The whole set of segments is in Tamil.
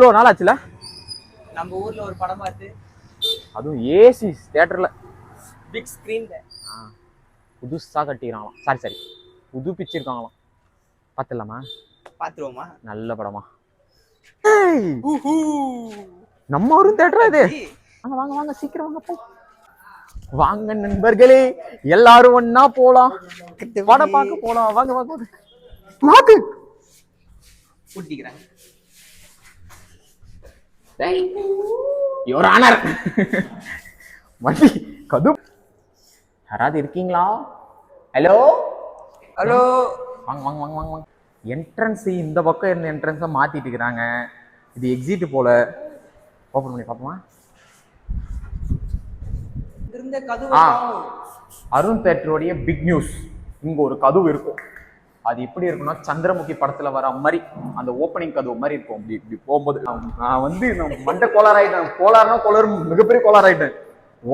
இவ்வளோ நாள் ஆச்சுல நம்ம ஊர்ல ஒரு படம் பார்த்து, அதுவும் ஏசி தியேட்டர்ல பிக் ஸ்கிரீன்ல புதுசா கட்டிக்கிறாங்களாம். சரி புதுப்பிச்சிருக்காங்களாம். பார்த்துடலாமா? பாத்துருவோமா? நல்ல படமா? நம்ம ஊரும் தியேட்டரா இது? வாங்க வாங்க வாங்க சீக்கிரம் வாங்க போ. வாங்க நண்பர்களே, எல்லாரும் ஒன்னா போலாம், படம் பார்க்க போலாம். வாங்க வாங்க வாங்க ஊட்டிக்கிறேன். யுவர் ஆனர் வண்டி கது யாராவது இருக்கீங்களா? ஹலோ ஹலோ, வாங்க வாங்க வாங்க வாங்க வாங்க. என்ட்ரன்ஸ் இந்த பக்கம் இருந்த என்ட்ரன்ஸை மாத்திட்டு இருக்கிறாங்க. இது எக்ஸிட் போல. ஓப்பன் பண்ணி பார்ப்போமா? இருந்த கதவு அருண் தேட்டருடைய பிக் நியூஸ். இங்க ஒரு கதவு இருக்கும். அது எப்படி இருக்குன்னா, சந்திரமுகி படத்துல வர மாதிரி அந்த ஓப்பனிங் கதவு மாதிரி இருக்கும். இப்படி போகும்போது நான் வந்து மண்டை கோளாராயிட்டேன். கோளாறுனா மிகப்பெரிய கோளாராயிட்டேன்.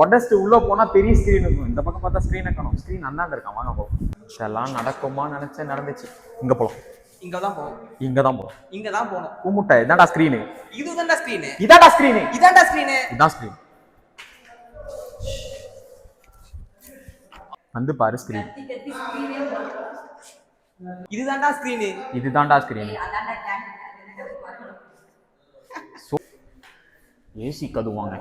உடச்சிட்டு உள்ள போனா பெரிய ஸ்கிரீன் இருக்கும். இந்த பக்கம் பார்த்தா ஸ்கிரீனை காணும். ஸ்கிரீன் அந்தாண்ட இருக்கான். வாங்க போகும். இதெல்லாம் நடக்குமா நினைச்சேன், நடந்துச்சு. இங்க போலாம். இங்கதான் போகும். இங்கதான் போகும். இங்கதான் போகணும். கூமுட்டை இதான்டா ஸ்கிரீனு. இதுதான்டா ஸ்கிரீனு. இதான்டா ஸ்கிரீனு. இதான்டா ஸ்கிரீனு. இதான் ஸ்கிரீன். வந்து பாரு ஸ்கிரீன். இதுதான்டா ஸ்கிரீனு. இதுதான்டா ஸ்கிரீன். ஏசி கதுவாங்க.